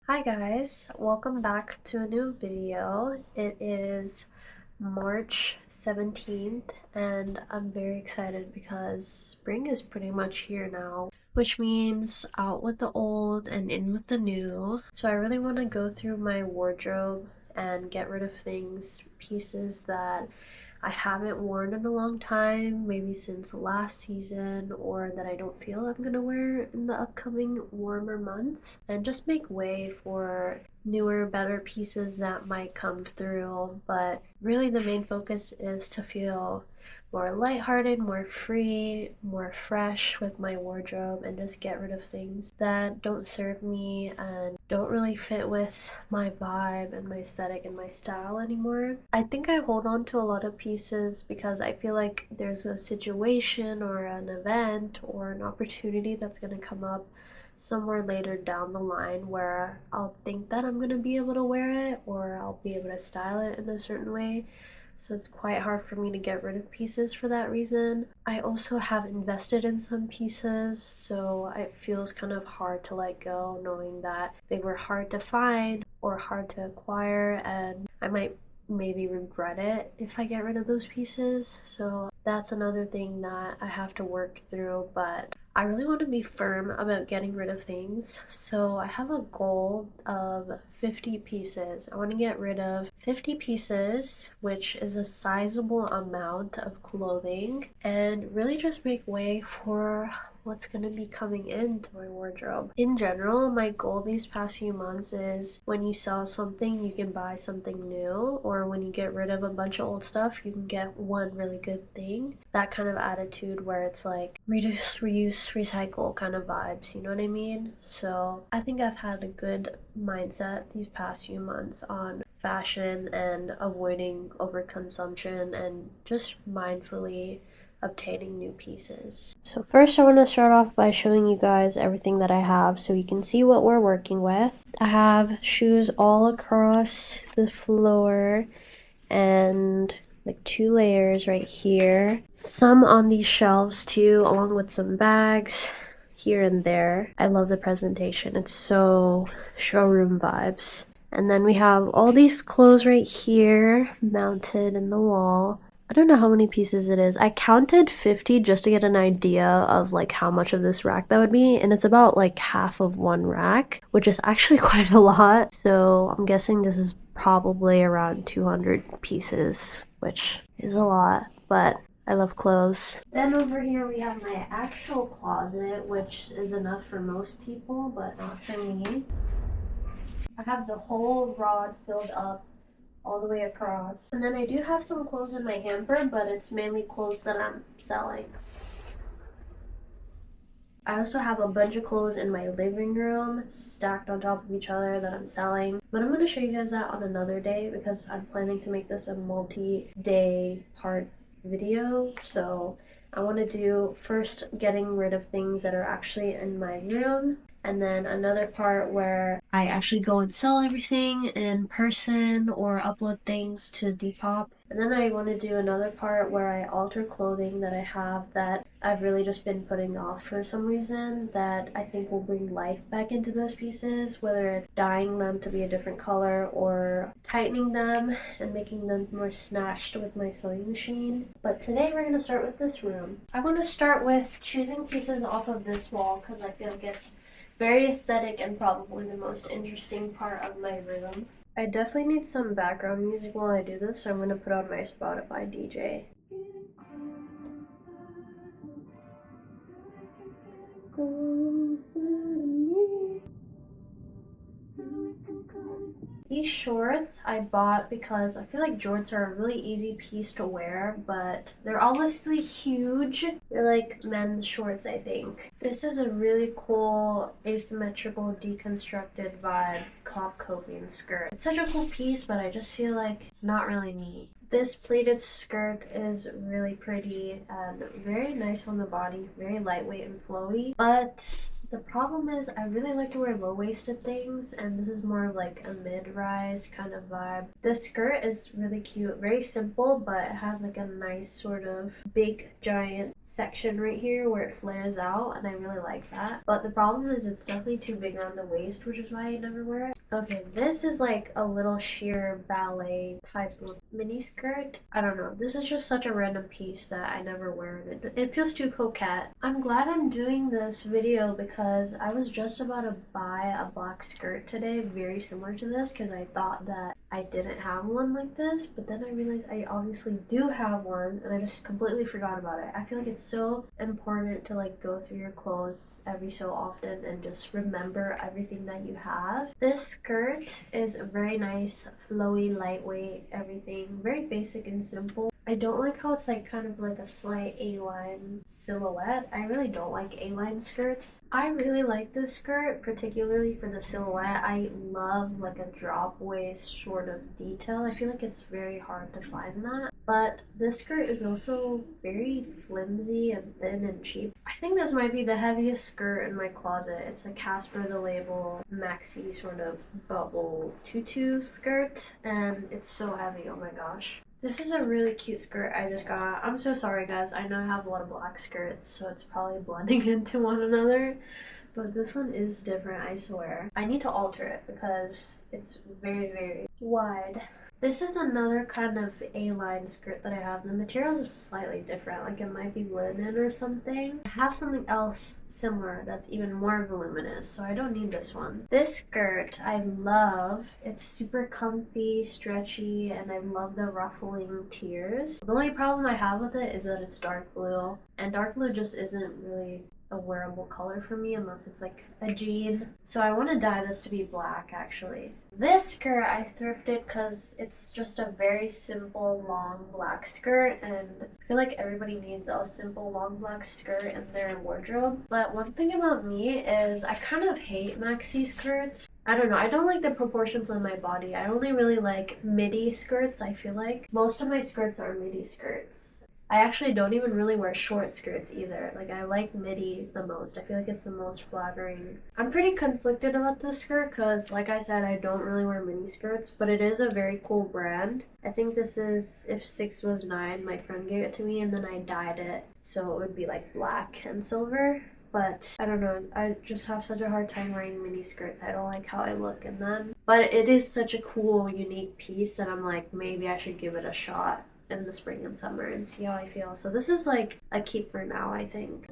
Hi guys, welcome back to a new video. It is March 17th and I'm very excited because spring is pretty much here now, which means out with the old and in with the new. So I really want to go through my wardrobe and get rid of pieces that I haven't worn in a long time, maybe since last season, or that I don't feel I'm gonna wear in the upcoming warmer months, and just make way for newer, better pieces that might come through. But really, the main focus is to feel more lighthearted, more free, more fresh with my wardrobe, and just get rid of things that don't serve me and don't really fit with my vibe and my aesthetic and my style anymore. I think I hold on to a lot of pieces because I feel like there's a situation or an event or an opportunity that's going to come up somewhere later down the line where I'll think that I'm going to be able to wear it or I'll be able to style it in a certain way. So it's quite hard for me to get rid of pieces for that reason. I also have invested in some pieces, so it feels kind of hard to let go knowing that they were hard to find or hard to acquire, and I might maybe regret it if I get rid of those pieces. So that's another thing that I have to work through, but I really want to be firm about getting rid of things. So I have a goal of 50 pieces. I want to get rid of 50 pieces, which is a sizable amount of clothing, and really just make way for what's going to be coming into my wardrobe. In general, my goal these past few months is when you sell something, you can buy something new, or when you get rid of a bunch of old stuff, you can get one really good thing. That kind of attitude where it's like reduce, reuse, recycle kind of vibes, you know what I mean? So I think I've had a good mindset these past few months on fashion and avoiding overconsumption and just mindfully obtaining new pieces. So first I want to start off by showing you guys everything that I have so you can see what we're working with. I have shoes all across the floor and like 2 layers right here. Some on these shelves too, along with some bags here and there. I love the presentation. It's so showroom vibes. And then we have all these clothes right here mounted in the wall. I don't know how many pieces it is. I counted 50 just to get an idea of like how much of this rack that would be, and it's about like half of one rack, which is actually quite a lot. So I'm guessing this is probably around 200 pieces, which is a lot, but I love clothes. Then over here we have my actual closet, which is enough for most people, but not for me. I have the whole rod filled up all the way across. And then I do have some clothes in my hamper, but it's mainly clothes that I'm selling. I also have a bunch of clothes in my living room stacked on top of each other that I'm selling. But I'm going to show you guys that on another day because I'm planning to make this a multi-day part video. So I want to do first getting rid of things that are actually in my room, and then another part where I actually go and sell everything in person or upload things to Depop. And then I want to do another part where I alter clothing that I have that I've really just been putting off for some reason that I think will bring life back into those pieces, whether it's dyeing them to be a different color or tightening them and making them more snatched with my sewing machine. But today we're going to start with this room. I want to start with choosing pieces off of this wall because I feel like it's very aesthetic and probably the most interesting part of my room. I definitely need some background music while I do this, so I'm going to put on my Spotify DJ. These shorts I bought because I feel like jorts are a really easy piece to wear, but they're obviously huge. They're like men's shorts, I think. This is a really cool asymmetrical deconstructed vibe cloth coping skirt. It's such a cool piece, but I just feel like it's not really me. This pleated skirt is really pretty and very nice on the body, very lightweight and flowy, but The problem is I really like to wear low-waisted things, and this is more of like a mid-rise kind of vibe. This skirt is really cute, very simple, but it has like a nice sort of big giant section right here where it flares out, and I really like that. But the problem is it's definitely too big around the waist, which is why I never wear it. Okay, this is like a little sheer ballet type of mini skirt. I don't know, this is just such a random piece that I never wear, and it feels too coquette. I'm glad I'm doing this video because I was just about to buy a black skirt today very similar to this because I thought that I didn't have one like this, but then I realized I obviously do have one and I just completely forgot about it. I feel like it's so important to like go through your clothes every so often and just remember everything that you have. This skirt is very nice, flowy, lightweight, everything, very basic and simple. I don't like how it's like kind of like a slight A-line silhouette. I really don't like A-line skirts. I really like this skirt, particularly for the silhouette. I love like a drop waist sort of detail. I feel like it's very hard to find that. But this skirt is also very flimsy and thin and cheap. I think this might be the heaviest skirt in my closet. It's a Casper the Label maxi sort of bubble tutu skirt, and it's so heavy, oh my gosh. This is a really cute skirt I just got. I'm so sorry guys, I know I have a lot of black skirts, so it's probably blending into one another. But this one is different, I swear. I need to alter it because it's very, very wide. This is another kind of A-line skirt that I have. The material is slightly different, like it might be linen or something. I have something else similar that's even more voluminous, so I don't need this one. This skirt I love. It's super comfy, stretchy, and I love the ruffling tiers. The only problem I have with it is that it's dark blue, and dark blue just isn't really a wearable color for me unless it's like a jean. So I want to dye this to be black actually. This skirt I thrifted because it's just a very simple long black skirt, and I feel like everybody needs a simple long black skirt in their wardrobe. But one thing about me is I kind of hate maxi skirts. I don't know, I don't like the proportions on my body. I only really like midi skirts, I feel like. Most of my skirts are midi skirts. I actually don't even really wear short skirts either. Like, I like midi the most. I feel like it's the most flattering. I'm pretty conflicted about this skirt because, like I said, I don't really wear mini skirts, but it is a very cool brand. I think this is If 6 Was 9. My friend gave it to me and then I dyed it so it would be like black and silver. But I don't know, I just have such a hard time wearing mini skirts. I don't like how I look in them. But it is such a cool, unique piece that I'm like, maybe I should give it a shot in the spring and summer and see how I feel. So this is like a keep for now, I think.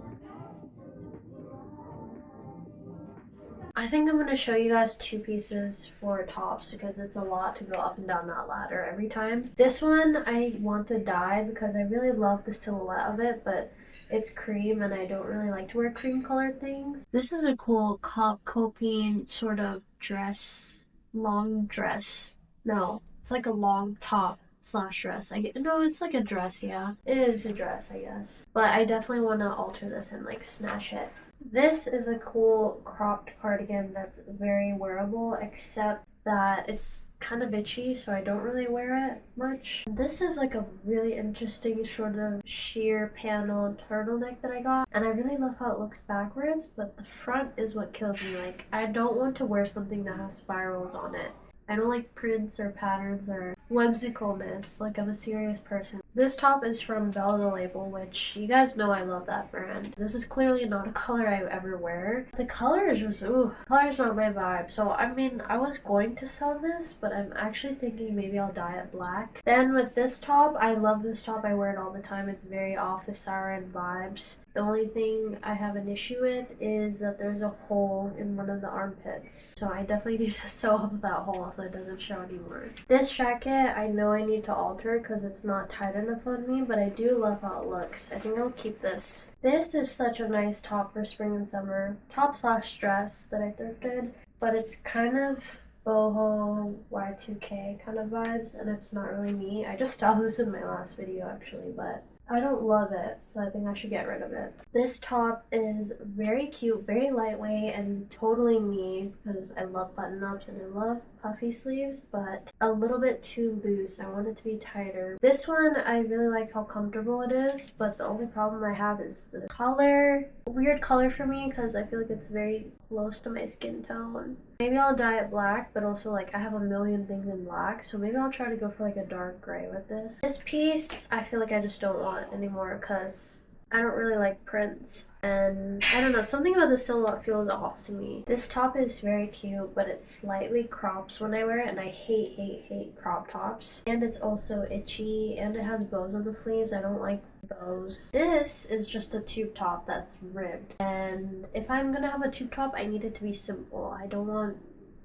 I think I'm going to show you guys two pieces for tops because it's a lot to go up and down that ladder every time. This one I want to dye because I really love the silhouette of it, but it's cream and I don't really like to wear cream colored things. This is a cool copine sort of dress, long dress. No, it's like a long top slash dress. No, it's like a dress, yeah. It is a dress, I guess. But I definitely want to alter this and like snatch it. This is a cool cropped cardigan that's very wearable, except that it's kind of itchy, so I don't really wear it much. This is like a really interesting sort of sheer panel turtleneck that I got, and I really love how it looks backwards, but the front is what kills me. Like, I don't want to wear something that has spirals on it. I don't like prints or patterns or whimsicalness. Like, I'm a serious person. This top is from Belle the Label, which you guys know I love that brand. This is clearly not a color I ever wear. The color is just, color's not my vibe. So, I mean, I was going to sell this, but I'm actually thinking maybe I'll dye it black. Then with this top, I love this top. I wear it all the time. It's very office siren vibes. The only thing I have an issue with is that there's a hole in one of the armpits. So I definitely need to sew up that hole so it doesn't show anymore. This jacket, I know I need to alter because it's not tight enough on me, but I do love how it looks. I think I'll keep this. This is such a nice top for spring and summer. Top slash dress that I thrifted, but it's kind of boho Y2K kind of vibes, and it's not really me. I just styled this in my last video actually, but I don't love it, so I think I should get rid of it. This top is very cute, very lightweight, and totally me because I love button-ups and I love puffy sleeves, but a little bit too loose. I want it to be tighter. This one, I really like how comfortable it is, but the only problem I have is the collar weird color for me because I feel like it's very close to my skin tone. Maybe I'll dye it black, but also like I have a million things in black, so maybe I'll try to go for like a dark gray with this. This piece, I feel like I just don't want anymore because I don't really like prints, and I don't know, something about the silhouette feels off to me. This top is very cute, but it slightly crops when I wear it, and I hate crop tops. And it's also itchy, and it has bows on the sleeves. I don't like bows. This is just a tube top that's ribbed, and if I'm gonna have a tube top, I need it to be simple. I don't want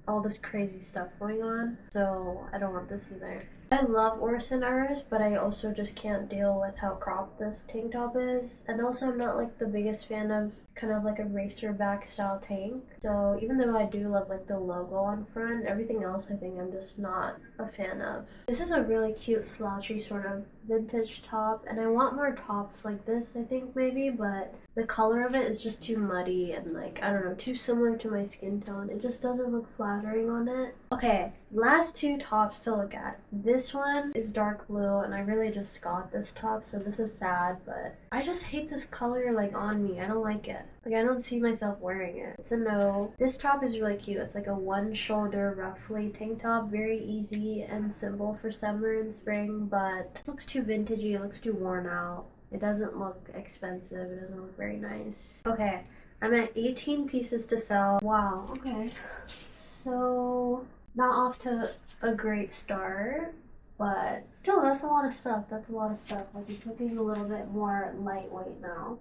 all this crazy stuff going on, so I don't want this either. I love Orson Iris, but I also just can't deal with how cropped this tank top is. And also I'm not like the biggest fan of kind of like a racer back style tank. So even though I do love like the logo on front, everything else I think I'm just not a fan of. This is a really cute slouchy sort of vintage top, and I want more tops like this I think maybe, but the color of it is just too muddy and like, I don't know, too similar to my skin tone. It just doesn't look flattering on it. Okay, last two tops to look at. This one is dark blue, and I really just got this top, so this is sad, but I just hate this color like on me. I don't like it. Like, I don't see myself wearing it. It's a no. This top is really cute. It's like a one shoulder roughly tank top, very easy and simple for summer and spring, but it looks too vintagey, it looks too worn out. It doesn't look expensive. It doesn't look very nice. Okay, I'm at 18 pieces to sell. Wow, okay. So, not off to a great start, but still, that's a lot of stuff. That's a lot of stuff. Like, it's looking a little bit more lightweight now.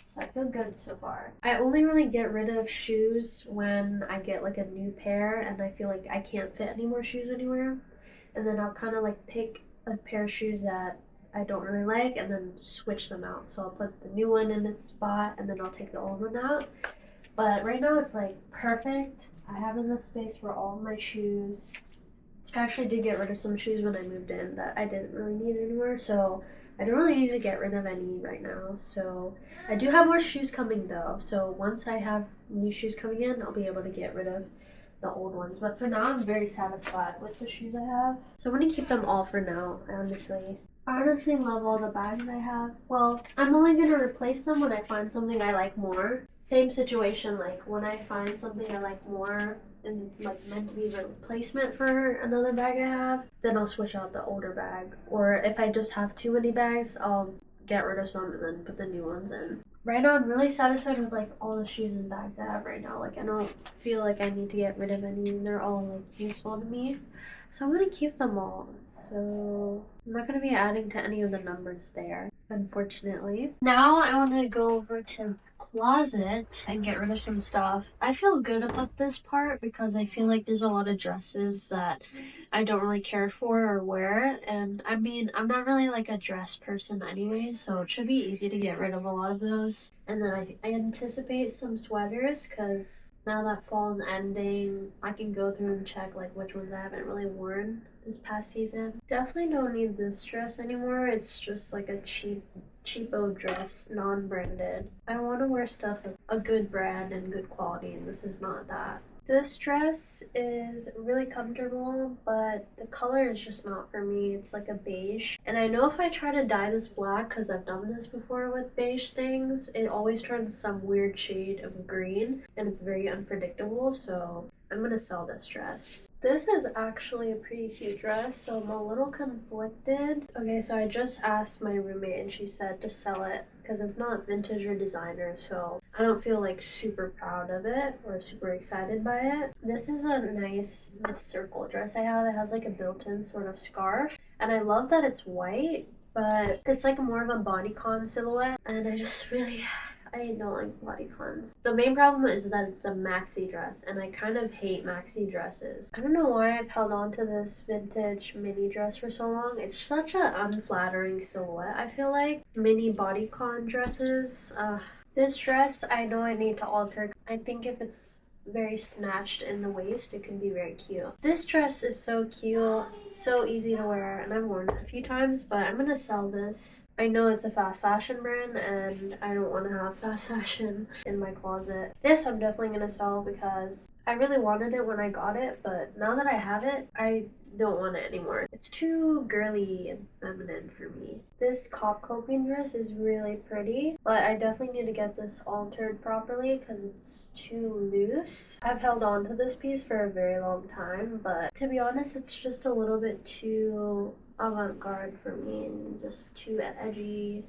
So I feel good so far. I only really get rid of shoes when I get like a new pair and I feel like I can't fit any more shoes anywhere. And then I'll kind of like pick a pair of shoes that I don't really like and then switch them out. So I'll put the new one in its spot and then I'll take the old one out. But right now it's like perfect. I have enough space for all of my shoes. I actually did get rid of some shoes when I moved in that I didn't really need anymore, so I don't really need to get rid of any right now. So I do have more shoes coming though, so once I have new shoes coming in, I'll be able to get rid of the old ones. But for now, I'm very satisfied with the shoes I have. So I'm going to keep them all for now, honestly. I honestly love all the bags I have. Well, I'm only going to replace them when I find something I like more. Same situation, like when I find something I like more and it's like meant to be a replacement for another bag I have, then I'll switch out the older bag. Or if I just have too many bags, I'll get rid of some and then put the new ones in. Right now, I'm really satisfied with like all the shoes and bags I have right now. Like, I don't feel like I need to get rid of any. They're all like useful to me. So I'm going to keep them all. So I'm not going to be adding to any of the numbers there, unfortunately. Now I want to go over to closet and get rid of some stuff. I feel good about this part because I feel like there's a lot of dresses that I don't really care for or wear, and I mean, I'm not really like a dress person anyway, so it should be easy to get rid of a lot of those. And then I anticipate some sweaters because now that fall's ending, I can go through and check like which ones I haven't really worn this past season. Definitely don't need this dress anymore. It's just like a cheapo dress, non-branded. I want to wear stuff of a good brand and good quality, and this is not that. This dress is really comfortable, but the color is just not for me. It's like a beige. And I know if I try to dye this black, because I've done this before with beige things, it always turns some weird shade of green, and it's very unpredictable, so I'm gonna sell this dress. This is actually a pretty cute dress, so I'm a little conflicted. Okay, so I just asked my roommate and she said to sell it because it's not vintage or designer, so I don't feel like super proud of it or super excited by it. This is a nice Miss Circle dress I have. It has like a built-in sort of scarf, and I love that it's white, but it's like more of a bodycon silhouette, and I don't like bodycons. The main problem is that it's a maxi dress, and I kind of hate maxi dresses. I don't know why I've held on to this vintage mini dress for so long. It's such an unflattering silhouette, I feel like. Mini bodycon dresses. This dress, I know I need to alter. I think if it's very snatched in the waist, it can be very cute. This dress is so cute, so easy to wear, and I've worn it a few times, but I'm gonna sell this. I know it's a fast fashion brand and I don't want to have fast fashion in my closet. This I'm definitely going to sell because I really wanted it when I got it, but now that I have it, I don't want it anymore. It's too girly and feminine for me. This cop coping dress is really pretty, but I definitely need to get this altered properly because it's too loose. I've held on to this piece for a very long time, but to be honest, it's just a little bit too avant-garde for me and just too edgy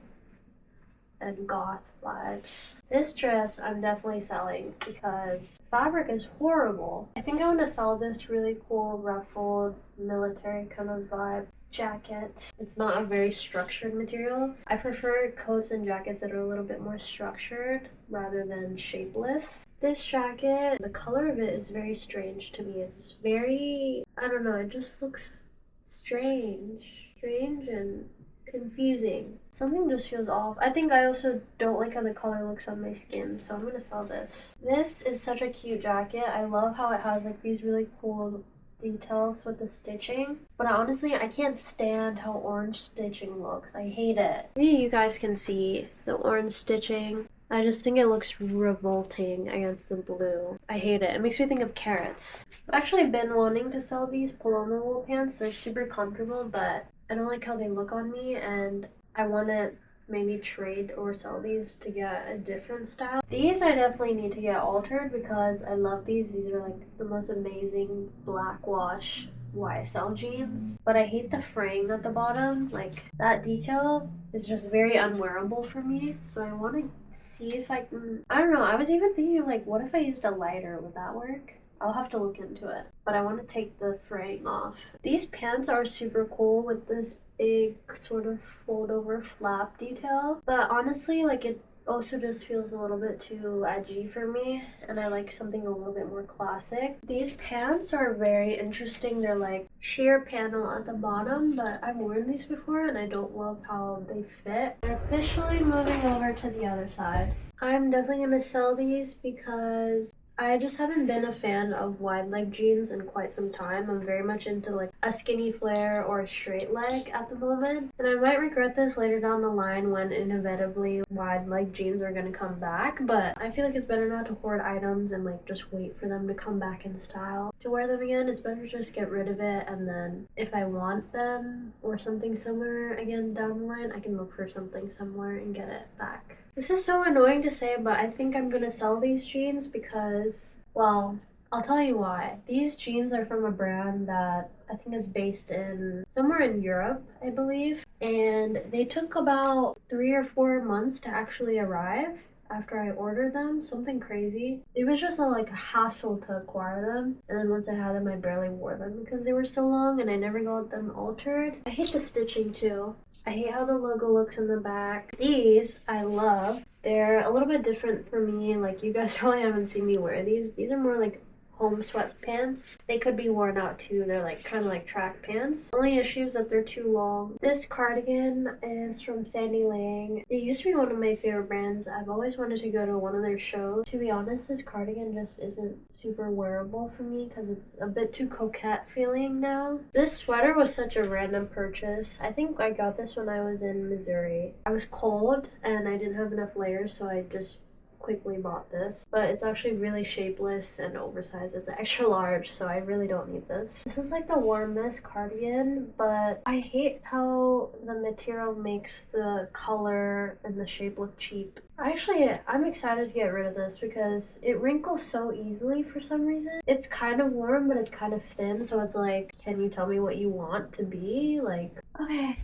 and goth vibes. This dress I'm definitely selling because fabric is horrible. I think I want to sell this really cool ruffled military kind of vibe jacket. It's not a very structured material. I prefer coats and jackets that are a little bit more structured rather than shapeless. This jacket, the color of it is very strange to me. It's very, I don't know, it just looks strange and confusing. Something just feels off. I think I also don't like how the color looks on my skin, so I'm gonna sell this. This is such a cute jacket. I love how it has like these really cool details with the stitching, but honestly I can't stand how orange stitching looks. I hate it. Maybe you guys can see the orange stitching. I just think it looks revolting against the blue. I hate it. It makes me think of carrots. I've actually been wanting to sell these Paloma wool pants. They're super comfortable, but I don't like how they look on me, and I want to maybe trade or sell these to get a different style. These I definitely need to get altered because I love these. These are like the most amazing black wash YSL jeans, but I hate the fraying at the bottom. Like that detail is just very unwearable for me, so I want to see if I can, I don't know, I was even thinking like what if I used a lighter, would that work? I'll have to look into it, but I want to take the fraying off. These pants are super cool with this big sort of fold over flap detail, but honestly like it also just feels a little bit too edgy for me, and I like something a little bit more classic. These pants are very interesting. They're like sheer panel at the bottom, but I've worn these before and I don't love how they fit. We're officially moving over to the other side. I'm definitely gonna sell these because I just haven't been a fan of wide leg jeans in quite some time. I'm very much into like a skinny flare or a straight leg at the moment. And I might regret this later down the line when inevitably wide leg jeans are going to come back. But I feel like it's better not to hoard items and like just wait for them to come back in style. To wear them again, it's better to just get rid of it. And then if I want them or something similar again down the line, I can look for something similar and get it back. This is so annoying to say, but I think I'm gonna sell these jeans because, well, I'll tell you why. These jeans are from a brand that I think is based in somewhere in Europe, I believe. And they took about 3 or 4 months to actually arrive after I ordered them. Something crazy. It was just like a hassle to acquire them. And then once I had them, I barely wore them because they were so long and I never got them altered. I hate the stitching too. I hate how the logo looks in the back. These I love. They're a little bit different for me. Like you guys probably haven't seen me wear these. These are more like home sweatpants. They could be worn out too. They're like kind of like track pants. Only issue is that they're too long. This cardigan is from Sandy Lang. It used to be one of my favorite brands. I've always wanted to go to one of their shows. To be honest, this cardigan just isn't super wearable for me because it's a bit too coquette feeling now. This sweater was such a random purchase. I think I got this when I was in Missouri. I was cold and I didn't have enough layers, so I just quickly bought this, but it's actually really shapeless and oversized. It's extra large, so I really don't need this. This is like the warmest cardigan, but I hate how the material makes the color and the shape look cheap. I'm excited to get rid of this because it wrinkles so easily for some reason. It's kind of warm, but it's kind of thin, so it's like, can you tell me what you want to be? Like, okay,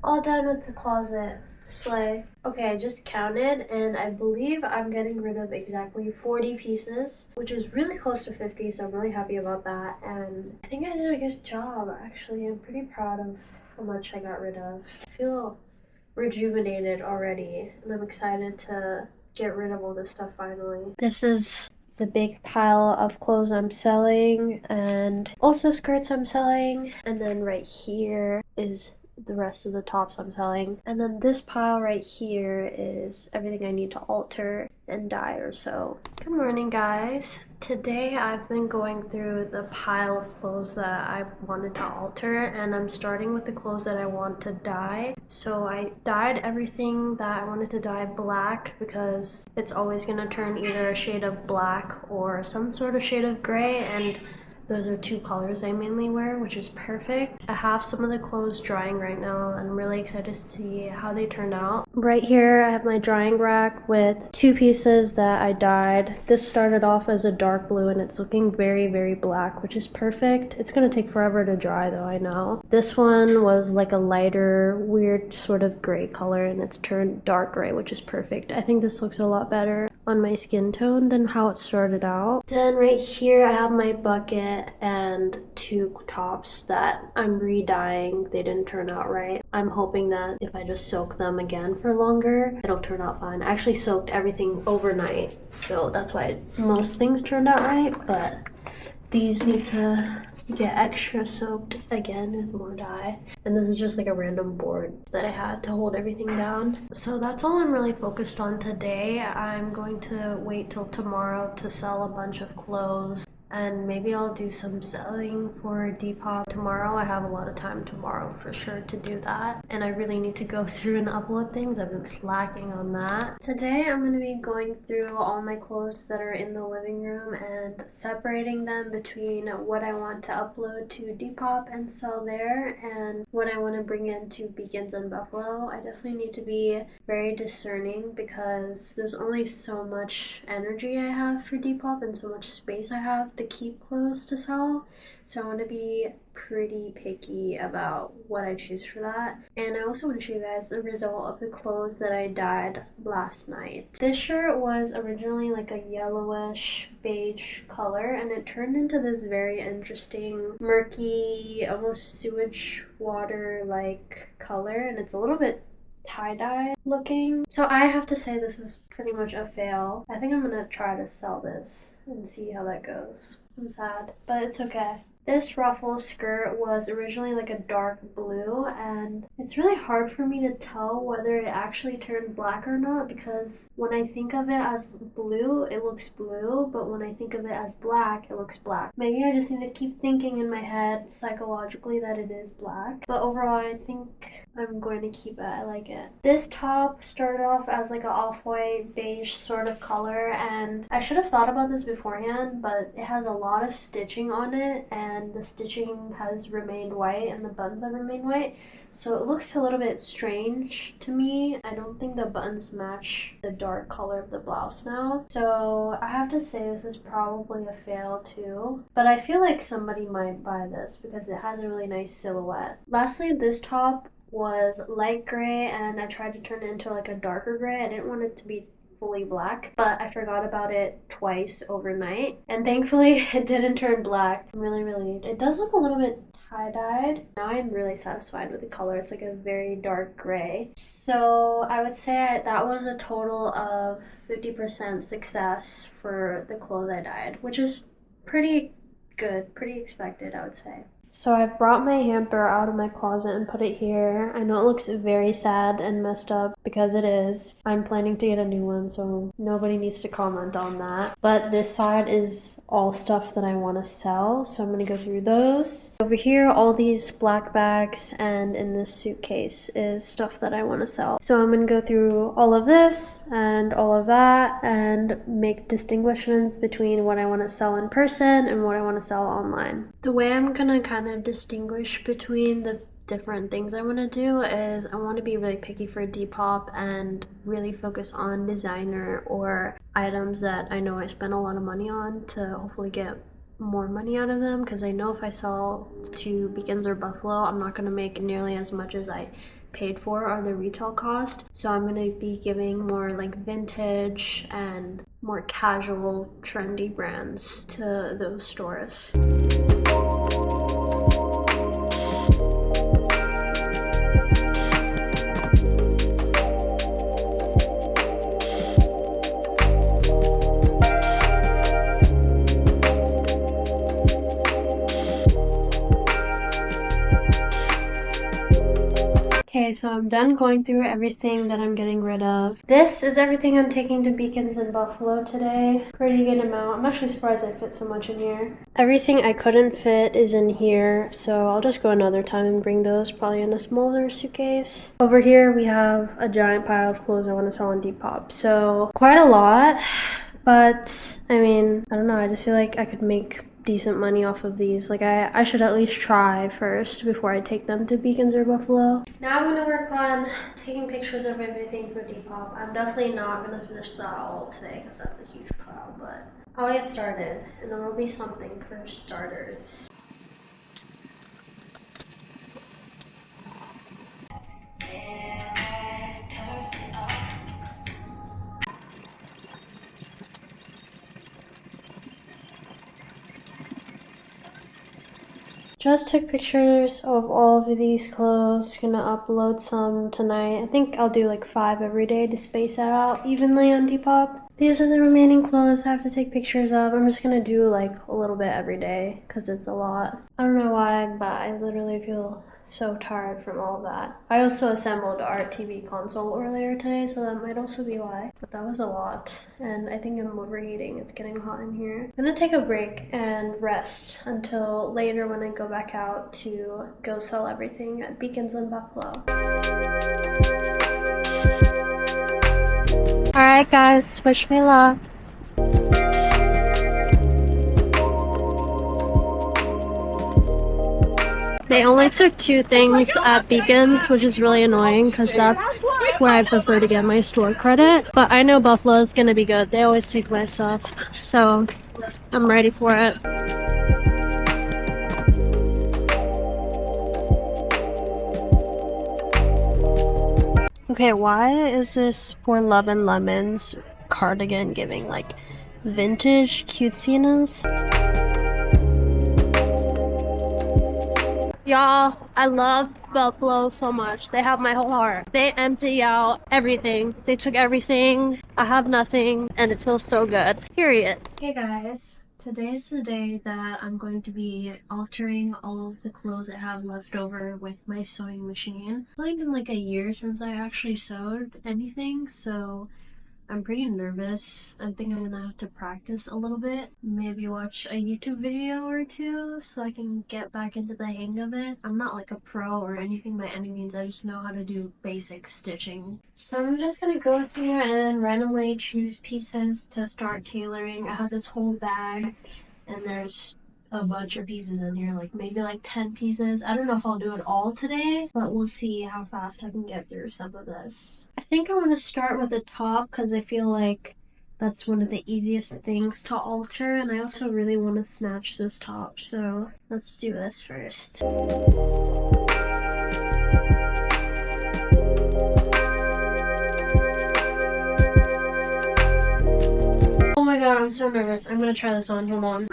all done with the closet. Slay. Okay, I just counted and I believe I'm getting rid of exactly 40 pieces, which is really close to 50, so I'm really happy about that. And I think I did a good job, actually. I'm pretty proud of how much I got rid of. I feel rejuvenated already, and I'm excited to get rid of all this stuff finally. This is the big pile of clothes I'm selling, and also skirts I'm selling, and then right here is the rest of the tops I'm selling. And then this pile right here is everything I need to alter. and die or so. Good morning, guys. Today I've been going through the pile of clothes that I wanted to alter, and I'm starting with the clothes that I want to dye. So I dyed everything that I wanted to dye black because it's always going to turn either a shade of black or some sort of shade of gray, and those are two colors I mainly wear, which is perfect. I have some of the clothes drying right now, and I'm really excited to see how they turn out. Right here, I have my drying rack with two pieces that I dyed. This started off as a dark blue, and it's looking very, very black, which is perfect. It's gonna take forever to dry though, I know. This one was like a lighter, weird sort of gray color, and it's turned dark gray, which is perfect. I think this looks a lot better on my skin tone than how it started out. Then right here, I have my bucket and two tops that I'm re-dyeing. They didn't turn out right. I'm hoping that if I just soak them again for longer, it'll turn out fine. I actually soaked everything overnight, so that's why most things turned out right, but these need to get extra soaked again with more dye. And this is just like a random board that I had to hold everything down. So that's all I'm really focused on today. I'm going to wait till tomorrow to sell a bunch of clothes, and maybe I'll do some selling for Depop tomorrow. I have a lot of time tomorrow for sure to do that, and I really need to go through and upload things. I've been slacking on that. Today I'm going to be going through all my clothes that are in the living room and separating them between what I want to upload to Depop and sell there and what I want to bring into Beacons and Buffalo. I definitely need to be very discerning because there's only so much energy I have for Depop and so much space I have to keep clothes to sell, so I want to be pretty picky about what I choose for that. And I also want to show you guys the result of the clothes that I dyed last night. This shirt was originally like a yellowish beige color, and it turned into this very interesting murky, almost sewage water like color, and it's a little bit tie-dye looking. So I have to say this is pretty much a fail. I think I'm gonna try to sell this and see how that goes. I'm sad, but it's okay. This ruffle skirt was originally like a dark blue, and it's really hard for me to tell whether it actually turned black or not because when I think of it as blue, it looks blue, but when I think of it as black, it looks black. Maybe I just need to keep thinking in my head psychologically that it is black, but overall I think I'm going to keep it. I like it. This top started off as like an off-white beige sort of color, and I should have thought about this beforehand, but it has a lot of stitching on it, and the stitching has remained white and the buttons have remained white, so it looks a little bit strange to me. I don't think the buttons match the dark color of the blouse now, so I have to say this is probably a fail too, but I feel like somebody might buy this because it has a really nice silhouette. Lastly, this top was light gray, and I tried to turn it into like a darker gray. I didn't want it to be fully black, but I forgot about it twice overnight, and thankfully it didn't turn black. I'm really relieved. It does look a little bit tie-dyed. Now I'm really satisfied with the color. It's like a very dark gray. So I would say that was a total of 50% success for the clothes I dyed, which is pretty good, pretty expected, I would say. So I've brought my hamper out of my closet and put it here. I know it looks very sad and messed up because it is. I'm planning to get a new one, so nobody needs to comment on that. But this side is all stuff that I want to sell, so I'm going to go through those. Over here, all these black bags, and in this suitcase is stuff that I want to sell. So I'm going to go through all of this and all of that and make distinguishments between what I want to sell in person and what I want to sell online. The way I'm going to kind of distinguish between the different things I want to do is I want to be really picky for Depop and really focus on designer or items that I know I spend a lot of money on to hopefully get more money out of them, because I know if I sell to Beacons or Buffalo, I'm not going to make nearly as much as I paid for or the retail cost. So I'm going to be giving more like vintage and more casual trendy brands to those stores. Okay, Okay, so I'm done going through everything that I'm getting rid of. This is everything I'm taking to Beacons in Buffalo today. Pretty good amount. I'm actually surprised I fit so much in here. Everything I couldn't fit is in here, so I'll just go another time and bring those probably in a smaller suitcase. Over here we have a giant pile of clothes I want to sell on Depop. So quite a lot, but I mean, I don't know, I just feel like I could make decent money off of these. Like I should at least try first before I take them to Beacons or Buffalo. Now I'm gonna work on taking pictures of everything for Depop. I'm definitely not gonna finish that all today because that's a huge pile, but I'll get started and it'll be something for starters. Just took pictures of all of these clothes. Gonna upload some tonight. I think I'll do like 5 every day to space that out evenly on Depop. These are the remaining clothes I have to take pictures of. I'm just gonna do like a little bit every day because it's a lot. I don't know why, but I literally feel so tired from all of that. I also assembled our TV console earlier today, so that might also be why. But that was a lot, and I think I'm overheating. It's getting hot in here. I'm gonna take a break and rest until later when I go back out to go sell everything at Beacons in Buffalo. Alright guys, wish me luck. They only took 2 things at Beacons, which is really annoying because that's where I prefer to get my store credit. But I know Buffalo is going to be good. They always take my stuff, so I'm ready for it. Okay, why is this For Love and Lemons cardigan giving like vintage cutesiness? Y'all, I love Buffalo so much. They have my whole heart. They empty out everything. They took everything. I have nothing, and it feels so good. Period. Hey guys, today's the day that I'm going to be altering all of the clothes I have left over with my sewing machine. It's only been like a year since I actually sewed anything, so I'm pretty nervous. I think I'm gonna have to practice a little bit. Maybe watch a YouTube video or 2 so I can get back into the hang of it. I'm not like a pro or anything by any means. I just know how to do basic stitching. So I'm just gonna go here and randomly choose pieces to start tailoring. I have this whole bag and there's a bunch of pieces in here, like maybe like 10 pieces. I don't know if I'll do it all today, but we'll see how fast I can get through some of this. I think I want to start with the top because I feel like that's one of the easiest things to alter, and I also really want to snatch this top, so let's do this first. Oh my god, I'm so nervous. I'm gonna try this on. Hold on.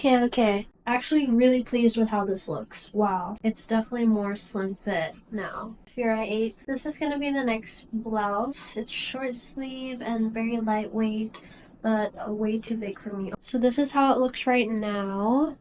Okay. Actually really pleased with how this looks. Wow. It's definitely more slim fit now. Here I ate. This is gonna be the next blouse. It's short sleeve and very lightweight, but way too big for me. So this is how it looks right now.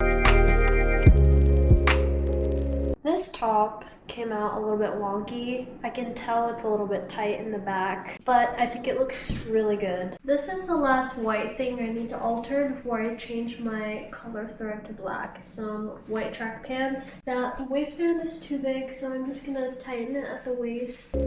This top came out a little bit wonky. I can tell it's a little bit tight in the back, but I think it looks really good. This is the last white thing I need to alter before I change my color thread to black. Some white track pants. The waistband is too big, so I'm just gonna tighten it at the waist.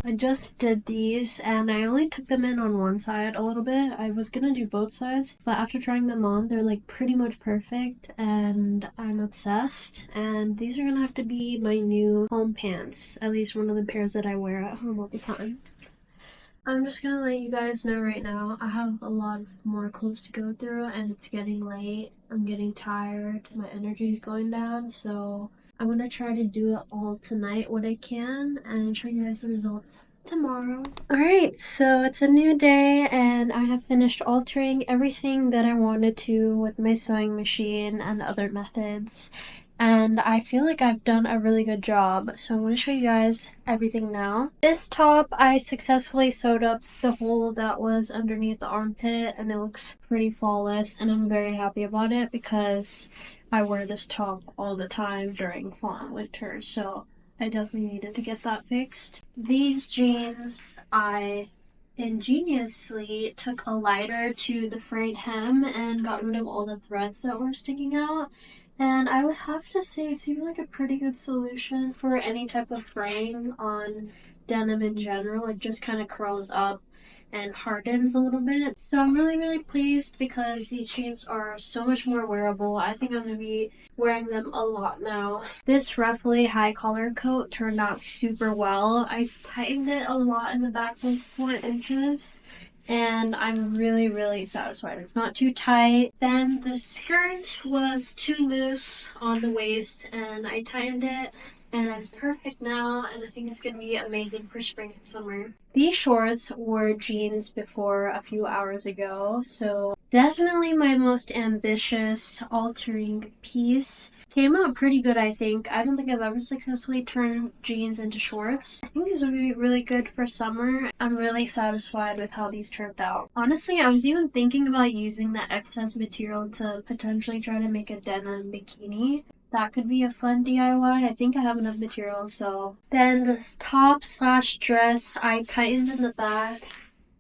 I just did these and I only took them in on one side a little bit. I was gonna do both sides, but after trying them on, they're like pretty much perfect and I'm obsessed. And these are gonna have to be my new home pants, at least one of the pairs that I wear at home all the time. I'm just gonna let you guys know right now, I have a lot more clothes to go through and it's getting late. I'm getting tired, my energy's going down, so I'm gonna try to do it all tonight what I can and show you guys the results tomorrow. Alright, so it's a new day and I have finished altering everything that I wanted to with my sewing machine and other methods. and I feel like I've done a really good job. So I'm going to show you guys everything now. This top, I successfully sewed up the hole that was underneath the armpit, and it looks pretty flawless, and I'm very happy about it because I wear this top all the time during fall and winter, so I definitely needed to get that fixed. These jeans, I ingeniously took a lighter to the frayed hem and got rid of all the threads that were sticking out. And I would have to say it seems like a pretty good solution for any type of fraying on denim in general. It just kind of curls up and hardens a little bit. So I'm really, really pleased because these jeans are so much more wearable. I think I'm going to be wearing them a lot now. This ruffly high collar coat turned out super well. I tightened it a lot in the back, like 4 inches, and I'm really, really satisfied. It's not too tight. Then the skirt was too loose on the waist, and I tightened it, and it's perfect now, and I think it's going to be amazing for spring and summer. These shorts were jeans before a few hours ago, so definitely my most ambitious altering piece. Came out pretty good, I think. I don't think I've ever successfully turned jeans into shorts. I think these would be really good for summer. I'm really satisfied with how these turned out. Honestly, I was even thinking about using the excess material to potentially try to make a denim bikini. That could be a fun DIY. I think I have enough material, so. Then this top slash dress, I tightened in the back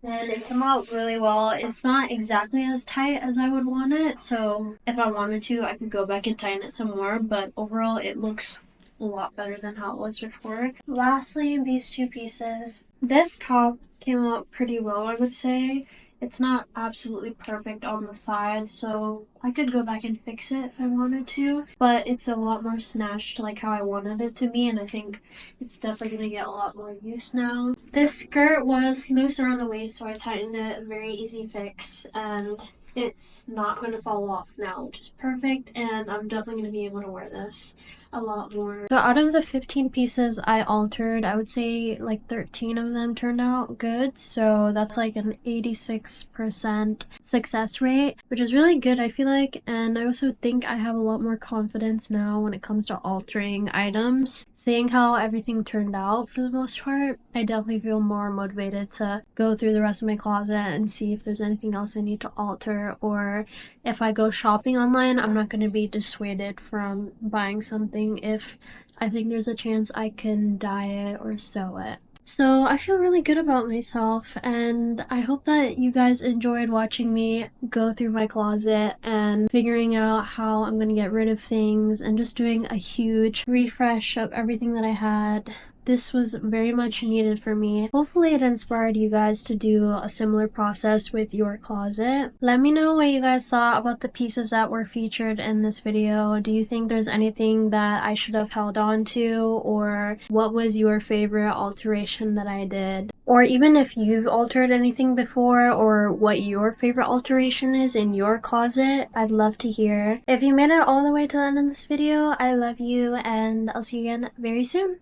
and it came out really well. It's not exactly as tight as I would want it, so if I wanted to, I could go back and tighten it some more, but overall it looks a lot better than how it was before. Lastly, these two pieces. This top came out pretty well, I would say. It's not absolutely perfect on the side, so I could go back and fix it if I wanted to, but it's a lot more snatched like how I wanted it to be, and I think it's definitely going to get a lot more use now. This skirt was loose around the waist, so I tightened it, a very easy fix, and it's not going to fall off now, which is perfect, and I'm definitely going to be able to wear this a lot more. So out of the 15 pieces I altered, I would say like 13 of them turned out good, so that's like an 86% success rate, which is really good, I feel like, and I also think I have a lot more confidence now when it comes to altering items. Seeing how everything turned out for the most part, I definitely feel more motivated to go through the rest of my closet and see if there's anything else I need to alter, or if I go shopping online, I'm not going to be dissuaded from buying something if I think there's a chance I can dye it or sew it. So I feel really good about myself, and I hope that you guys enjoyed watching me go through my closet and figuring out how I'm going to get rid of things and just doing a huge refresh of everything that I had. This was very much needed for me. Hopefully it inspired you guys to do a similar process with your closet. Let me know what you guys thought about the pieces that were featured in this video. Do you think there's anything that I should have held on to, or what was your favorite alteration that I did? Or even if you've altered anything before, or what your favorite alteration is in your closet, I'd love to hear. If you made it all the way to the end of this video, I love you, and I'll see you again very soon.